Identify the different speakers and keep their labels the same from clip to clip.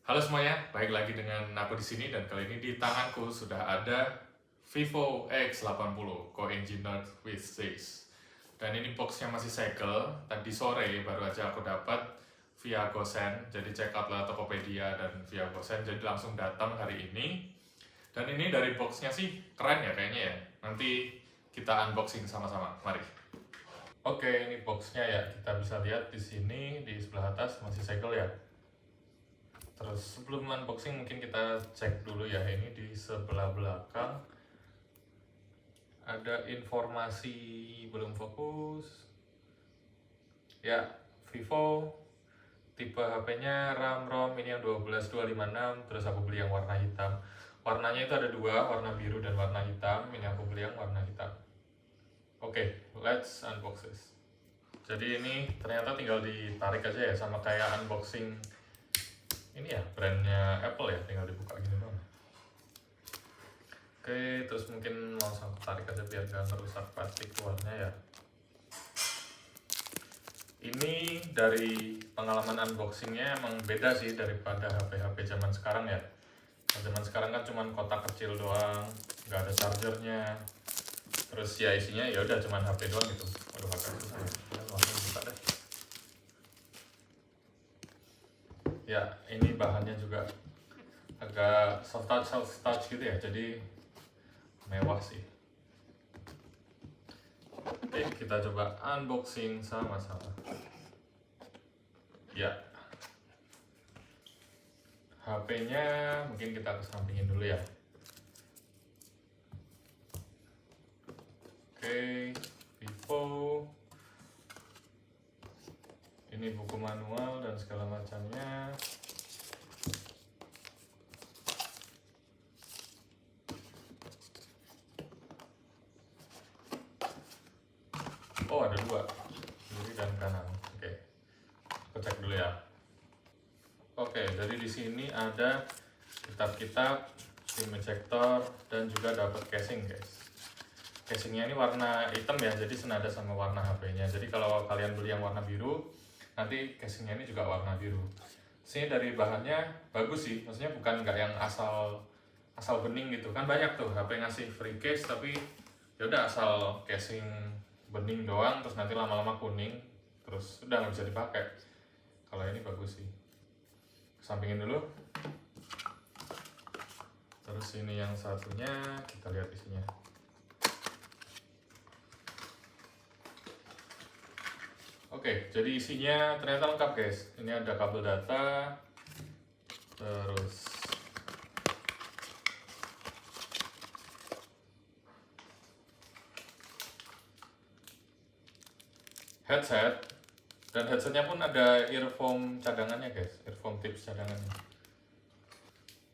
Speaker 1: Halo semuanya, baik lagi dengan aku di sini dan kali ini di tanganku sudah ada Vivo X80 Co-Engineered with 6. Dan ini boxnya masih segel. Tadi sore baru aja aku dapat via GoSend. Jadi check out lah Tokopedia dan via GoSend. Jadi langsung datang hari ini. Dan ini dari boxnya sih keren ya kayaknya ya. Nanti kita unboxing sama-sama. Mari. Oke, ini boxnya ya. Kita bisa lihat di sini di sebelah atas masih segel ya. Terus sebelum unboxing mungkin kita cek dulu ya, ini di sebelah belakang ada informasi belum fokus ya. Vivo, tipe HP-nya RAM ROM ini yang 12256, terus aku beli yang warna hitam. Warnanya itu ada dua, warna biru dan warna hitam. Ini aku beli yang warna hitam. Oke, let's unbox this. Jadi ini ternyata tinggal ditarik aja ya, sama kayak unboxing ini ya, brandnya Apple ya, tinggal dibuka gini doang. Oke, terus mungkin langsung tarik aja biar gak merusak plastik luarnya ya. Ini dari pengalaman unboxingnya emang beda sih daripada HP-HP zaman sekarang ya. Zaman sekarang kan cuma kotak kecil doang, nggak ada chargernya. Terus ya isinya ya udah cuma HP doang gitu. Waduh, agak susah ya. Langsung buka deh. Ya, ini bahannya juga agak soft touch gitu ya, jadi mewah sih. Oke, kita coba unboxing sama-sama. Ya, HP-nya mungkin kita kesampingin dulu ya. Oke, Vivo. Ini buku manual dan segala macamnya. Oh, ada dua, kiri dan kanan. Oke, aku cek dulu ya. Oke, jadi di sini ada kitab-kitab, SIM ejector, dan juga dapat casing, guys. Casingnya ini warna hitam ya, jadi senada sama warna HP-nya. Jadi kalau kalian beli yang warna biru, nanti casingnya ini juga warna biru. Sini dari bahannya bagus sih, maksudnya bukan nggak yang asal bening gitu. Kan banyak tuh HP ngasih free case, tapi ya udah asal casing bening doang, terus nanti lama-lama kuning, terus udah nggak bisa dipakai. Kalau ini bagus sih. Sampingin dulu. Terus ini yang satunya, kita lihat isinya. Oke, jadi isinya ternyata lengkap guys. Ini ada kabel data, terus headset, dan headsetnya pun ada earphone cadangannya guys, earphone tips cadangannya.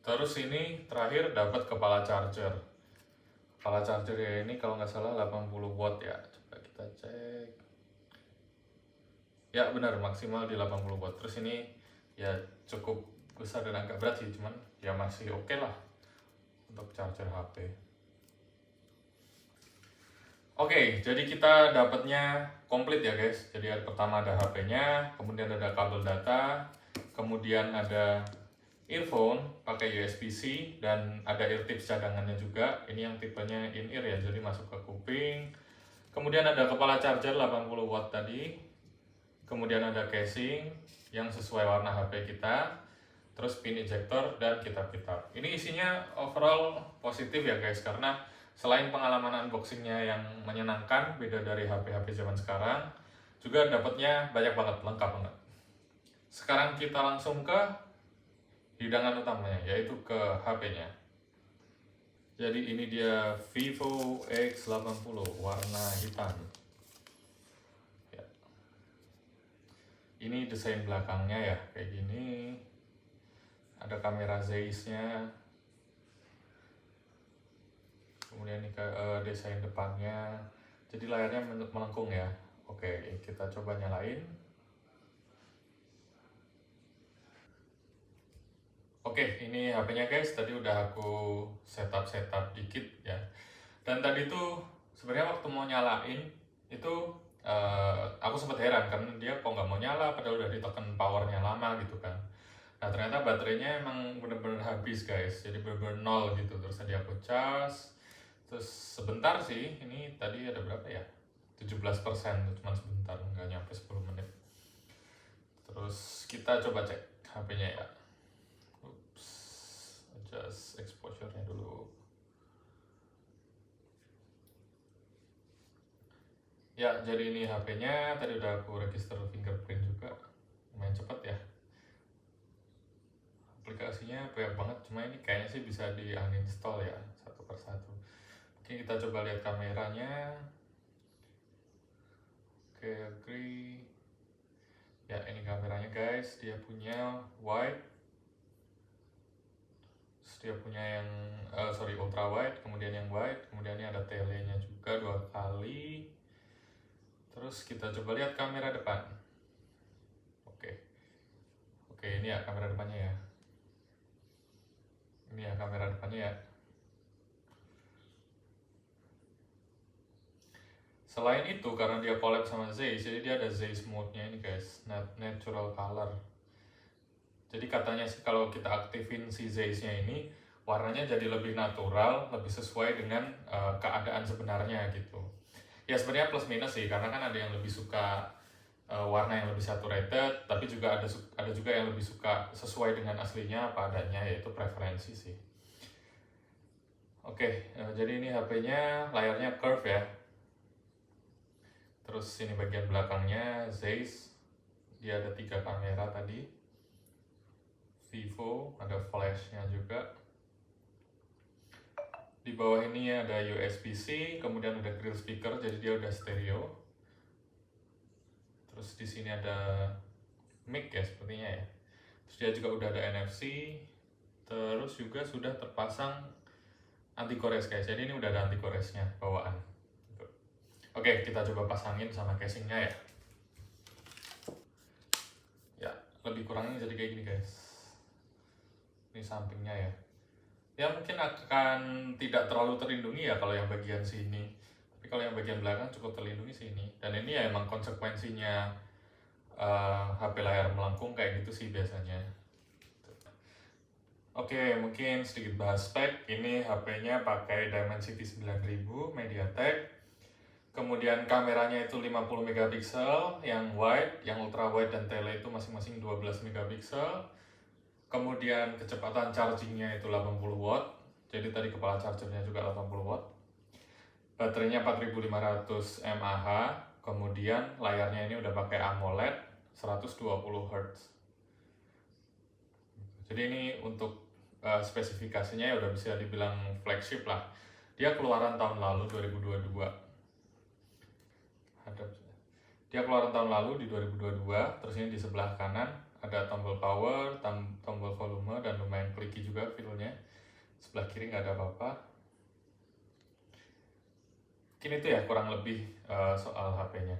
Speaker 1: Terus ini terakhir dapat kepala charger. Kepala charger ya ini kalau nggak salah 80 watt ya. Coba kita cek. Ya benar, maksimal di 80 watt. Terus ini ya cukup besar dan agak berat sih, cuman ya masih oke lah untuk charger HP. Oke, jadi kita dapatnya komplit ya guys. Jadi pertama ada HP-nya, kemudian ada kabel data, kemudian ada earphone pakai USB-C, dan ada ear tips cadangannya juga. Ini yang tipenya in-ear ya, jadi masuk ke kuping. Kemudian ada kepala charger 80 watt tadi. Kemudian ada casing yang sesuai warna HP kita. Terus pin ejector dan kitab-kitab. Ini isinya overall positif ya guys, karena selain pengalaman unboxingnya yang menyenangkan, beda dari HP-HP zaman sekarang, juga dapatnya banyak banget, lengkap banget. Sekarang kita langsung ke hidangan utamanya, yaitu ke HP-nya. Jadi ini dia Vivo X80 warna hitam. Ya. Ini desain belakangnya ya, kayak gini. Ada kamera Zeiss-nya. Kemudian ini desain depannya, jadi layarnya melengkung ya. Oke, kita coba nyalain. Oke, ini HP-nya guys, tadi udah aku setup dikit ya. Dan tadi tuh sebenarnya waktu mau nyalain itu aku sempat heran karena dia kok nggak mau nyala padahal udah ditekan powernya lama gitu kan. Nah ternyata baterainya emang bener-bener habis guys, jadi bener-bener nol gitu. Terus tadi aku cas, terus sebentar sih, ini tadi ada berapa ya? 17%, cuma sebentar, nggak nyampe 10 menit. Terus kita coba cek HP-nya ya. Oops, adjust exposure-nya dulu. Ya, jadi ini HP-nya, tadi udah aku register fingerprint juga. Lumayan cepat ya. Aplikasinya banyak banget, cuma ini kayaknya sih bisa di uninstall ya, satu persatu. Oke, kita coba lihat kameranya. Oke, agree. Ya, ini kameranya guys, dia punya wide. Terus dia punya yang, ultra wide, kemudian yang wide, kemudian ini ada tele-nya juga 2 kali. Terus kita coba lihat kamera depan. Oke, ini ya kamera depannya ya. Ini ya kamera depannya ya. Selain itu, karena dia collab sama Zeiss, jadi dia ada Zeiss mode-nya ini guys, natural color. Jadi katanya sih kalau kita aktifin si Zeiss-nya ini, warnanya jadi lebih natural, lebih sesuai dengan keadaan sebenarnya gitu. Ya sebenarnya plus minus sih, karena kan ada yang lebih suka warna yang lebih saturated, tapi juga ada juga yang lebih suka sesuai dengan aslinya apa adanya, yaitu preferensi sih. Oke, jadi ini HP-nya layarnya curve ya. Terus ini bagian belakangnya Zeiss, dia ada 3 kamera tadi. Vivo, ada flash-nya juga. Di bawah ini ada USB-C, kemudian ada grill speaker, jadi dia udah stereo. Terus di sini ada mic ya sepertinya ya. Terus dia juga udah ada NFC. Terus juga sudah terpasang anti gores guys. Jadi ini udah ada anti goresnya bawaan. Oke, kita coba pasangin sama casingnya ya. Ya, lebih kurangnya jadi kayak gini guys. Ini sampingnya ya. Ya mungkin akan tidak terlalu terlindungi ya kalau yang bagian sini, tapi kalau yang bagian belakang cukup terlindungi sini. Dan ini ya emang konsekuensinya HP layar melengkung kayak gitu sih biasanya. Oke, mungkin sedikit bahas spek. Ini HP-nya pakai Dimensity 9000 MediaTek. Kemudian kameranya itu 50 megapiksel, yang wide, yang ultra wide dan tele itu masing-masing 12 megapiksel. Kemudian kecepatan chargingnya itu 80 watt, jadi tadi kepala chargernya juga 80 watt. Baterainya 4500 mAh, kemudian layarnya ini udah pakai AMOLED 120 Hz. Jadi ini untuk spesifikasinya ya udah bisa dibilang flagship lah. Dia keluaran tahun lalu 2022. Dia keluaran tahun lalu di 2022, terus ini di sebelah kanan ada tombol power, tombol volume, dan lumayan clicky juga feel-nya. Sebelah kiri nggak ada apa-apa. Mungkin itu ya kurang lebih soal HP-nya.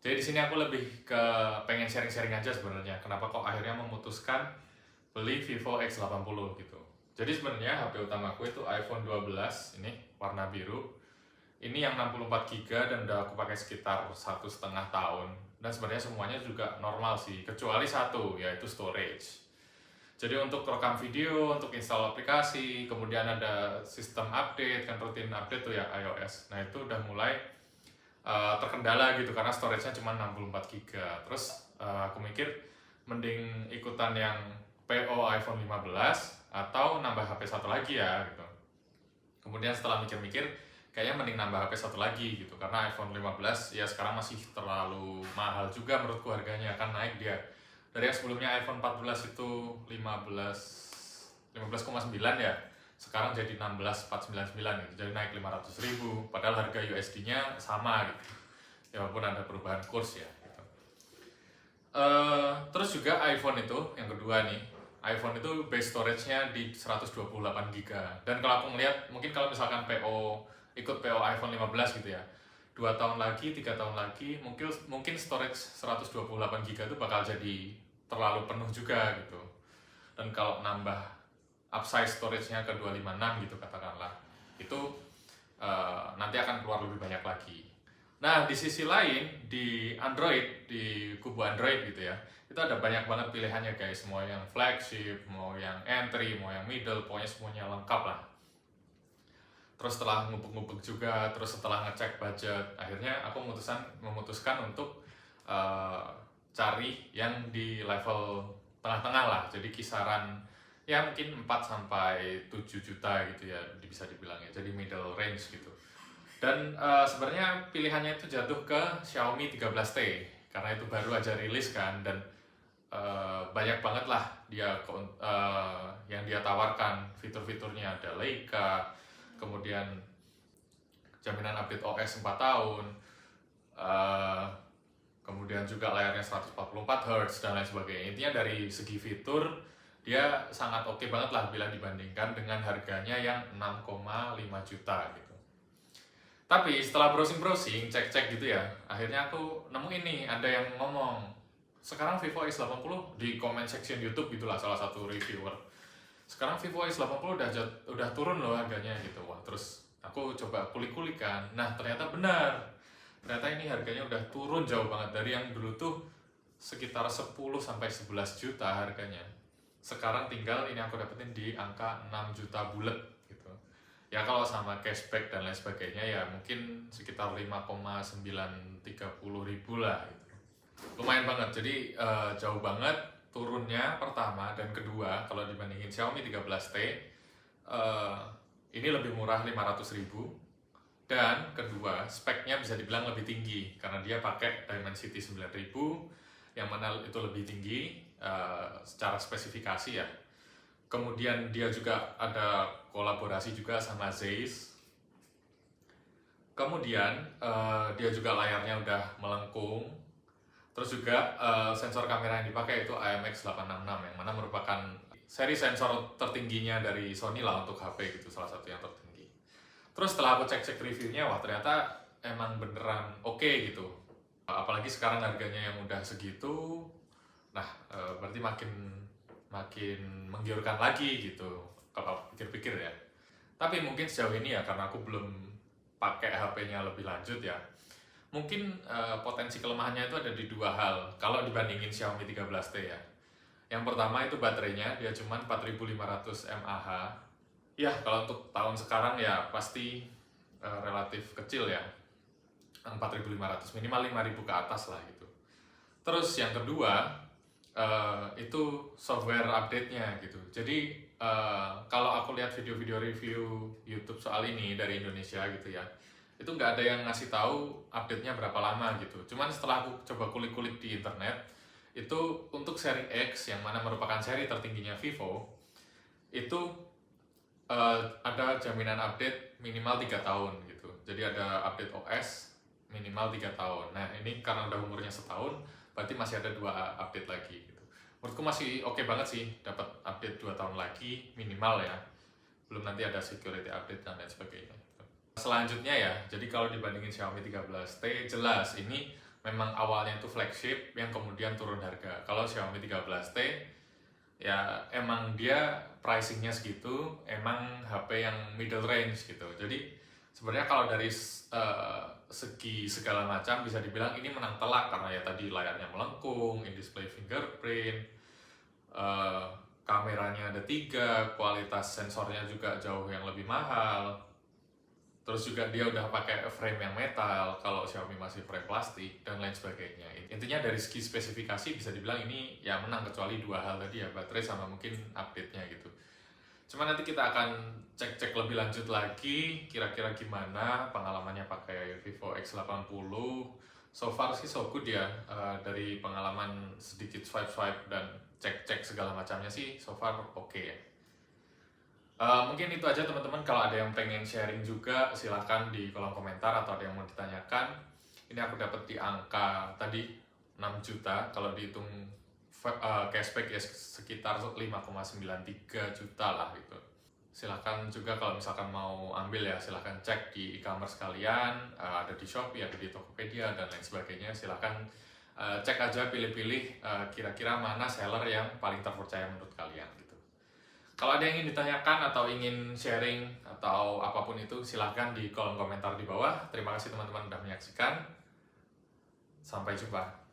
Speaker 1: Jadi di sini aku lebih ke pengen sharing-sharing aja sebenarnya. Kenapa kok akhirnya memutuskan beli Vivo X80 gitu. Jadi sebenarnya HP utamaku itu iPhone 12 ini warna biru. Ini yang 64GB dan udah aku pakai sekitar 1,5 tahun. Dan sebenarnya semuanya juga normal sih, kecuali satu, yaitu storage. Jadi untuk rekam video, untuk install aplikasi, kemudian ada sistem update, kan rutin update tuh ya iOS. Nah itu udah mulai terkendala gitu, karena storage-nya cuma 64GB. Terus aku mikir, mending ikutan yang PO iPhone 15, atau nambah HP satu lagi ya gitu. Kemudian setelah mikir-mikir, kayaknya mending nambah HP satu lagi gitu, karena iPhone 15 ya sekarang masih terlalu mahal juga menurutku harganya, kan naik dia dari yang sebelumnya iPhone 14 itu 15,9 ya, sekarang jadi 16,499 gitu, jadi naik 500.000, padahal harga USD-nya sama gitu, ya walaupun ada perubahan kurs ya gitu. Terus juga iPhone itu yang kedua nih, iPhone itu base storage-nya di 128GB, dan kalau aku ngeliat mungkin kalau misalkan ikut PO iPhone 15 gitu ya, 2 tahun lagi, 3 tahun lagi, mungkin storage 128GB itu bakal jadi terlalu penuh juga gitu. Dan kalau nambah upsize storage-nya ke 256 gitu katakanlah, itu nanti akan keluar lebih banyak lagi. Nah di sisi lain, di Android, di kubu Android gitu ya, itu itu ada banyak banget pilihannya guys, mau yang flagship, mau yang entry, mau yang middle, pokoknya semuanya lengkap lah. Terus setelah ngubek-ngubek juga, terus setelah ngecek budget, akhirnya aku memutuskan untuk cari yang di level tengah-tengah lah, jadi kisaran ya mungkin 4 sampai 7 juta gitu ya, bisa dibilang ya, jadi middle range gitu. Dan sebenarnya pilihannya itu jatuh ke Xiaomi 13T karena itu baru aja rilis kan, dan banyak banget lah yang dia tawarkan, fitur-fiturnya ada Leica, kemudian jaminan update OS 4 tahun, kemudian juga layarnya 144 Hz dan lain sebagainya. Intinya dari segi fitur dia sangat oke banget lah bila dibandingkan dengan harganya yang 6,5 juta gitu. Tapi setelah browsing-browsing, cek-cek gitu ya, akhirnya aku nemu ini, ada yang ngomong sekarang Vivo X80 di comment section YouTube gitulah, salah satu reviewer, sekarang Vivo X80 udah turun loh harganya gitu. Wah, terus aku coba kulik-kulik kan, nah ternyata benar, ternyata ini harganya udah turun jauh banget dari yang dulu tuh sekitar 10 sampai 11 juta harganya. Sekarang tinggal ini aku dapetin di angka 6 juta bulat gitu. Ya kalau sama cashback dan lain sebagainya ya mungkin sekitar 5,930 ribu lah gitu. Lumayan banget, jadi jauh banget turunnya pertama, dan kedua kalau dibandingin Xiaomi 13T ini lebih murah 500.000, dan kedua speknya bisa dibilang lebih tinggi karena dia pakai Dimensity 9000 yang mana itu lebih tinggi secara spesifikasi ya. Kemudian dia juga ada kolaborasi juga sama Zeiss. Kemudian dia juga layarnya udah melengkung. Terus juga sensor kamera yang dipakai itu IMX866 yang mana merupakan seri sensor tertingginya dari Sony lah untuk HP gitu, salah satu yang tertinggi. Terus setelah aku cek-cek reviewnya, wah ternyata emang beneran oke gitu. Apalagi sekarang harganya yang udah segitu, nah berarti makin menggiurkan lagi gitu kalau pikir-pikir ya. Tapi mungkin sejauh ini ya karena aku belum pakai HP-nya lebih lanjut ya, mungkin potensi kelemahannya itu ada di dua hal kalau dibandingin Xiaomi 13T ya. Yang pertama itu baterainya, dia cuma 4500 mAh. Ya kalau untuk tahun sekarang ya pasti relatif kecil ya, 4500, minimal 5000 ke atas lah gitu. Terus yang kedua itu software update-nya gitu. Jadi kalau aku lihat video-video review YouTube soal ini dari Indonesia gitu ya, itu nggak ada yang ngasih tahu update-nya berapa lama gitu. Cuman setelah aku coba kulik-kulik di internet, itu untuk seri X yang mana merupakan seri tertingginya Vivo, itu ada jaminan update minimal 3 tahun gitu. Jadi ada update OS minimal 3 tahun. Nah ini karena udah umurnya setahun, berarti masih ada 2 update lagi gitu. Menurutku masih oke banget sih dapat update 2 tahun lagi minimal ya. Belum nanti ada security update dan lain sebagainya. Selanjutnya ya, jadi kalau dibandingin Xiaomi 13T, jelas ini memang awalnya itu flagship yang kemudian turun harga. Kalau Xiaomi 13T, ya emang dia pricingnya segitu, emang HP yang middle range gitu. Jadi sebenarnya kalau dari segi segala macam bisa dibilang ini menang telak karena ya tadi layarnya melengkung, in-display fingerprint, kameranya ada 3, kualitas sensornya juga jauh yang lebih mahal. Terus juga dia udah pakai frame yang metal, kalau Xiaomi masih frame plastik, dan lain sebagainya. Intinya dari segi spesifikasi bisa dibilang ini ya menang, kecuali 2 hal tadi ya, baterai sama mungkin update-nya gitu. Cuma nanti kita akan cek-cek lebih lanjut lagi, kira-kira gimana pengalamannya pakai Vivo X80. So far sih so good ya, dari pengalaman sedikit swipe-swipe dan cek-cek segala macamnya sih so far oke ya. Mungkin itu aja teman-teman. Kalau ada yang pengen sharing juga silahkan di kolom komentar, atau ada yang mau ditanyakan. Ini aku dapat di angka tadi 6 juta, kalau dihitung cashback ya sekitar 5,93 juta lah gitu. Silahkan juga kalau misalkan mau ambil ya silahkan cek di e-commerce kalian, ada di Shopee, ada di Tokopedia dan lain sebagainya. Silahkan cek aja, pilih-pilih kira-kira mana seller yang paling terpercaya menurut kalian gitu. Kalau ada yang ingin ditanyakan atau ingin sharing atau apapun itu, silahkan di kolom komentar di bawah. Terima kasih teman-teman sudah menyaksikan. Sampai jumpa.